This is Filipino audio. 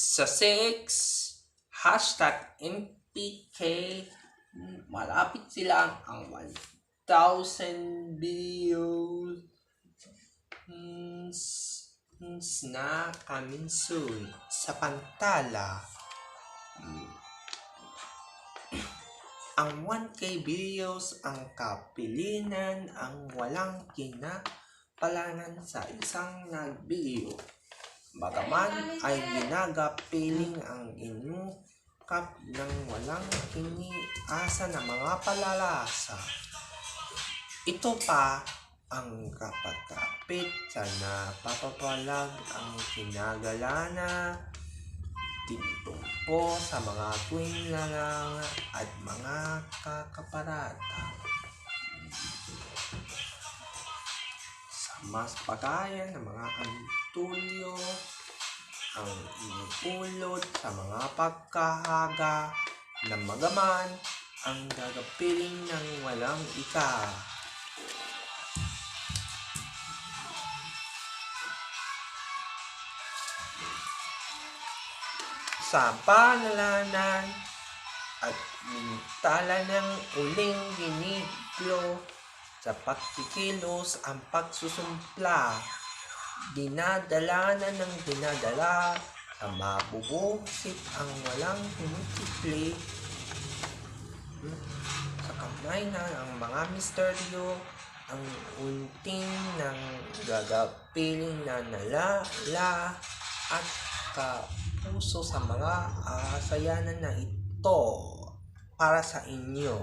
Sa 6, hashtag MPK, malapit silang ang 1,000 views na coming soon. Sa pantala, ang 1K videos ang kapilinan ang walang kinapalanan sa isang nag-video. Bagaman ay ginagapiling ang inukap ng walang kiniasa na mga palalasa. Ito pa ang kapag-kapit sa napapapalag ang kinagalana, tinumpo sa mga tuwing lalanga at mga kakaparata. Sa mas pagaya ng mga antulyo, ang inipulot sa mga pagkahaga ng magaman ang gagapiling ng walang ika. Sa panalanan at mintala ng uling giniglo sa pagkikilos ang pagsusumpla, dinadala sa mabubusit ang walang tinitikli sa kamay na ang mga misteryo, ang unting ng gagapiling na nalala at kapuso sa mga asayanan na ito para sa inyo.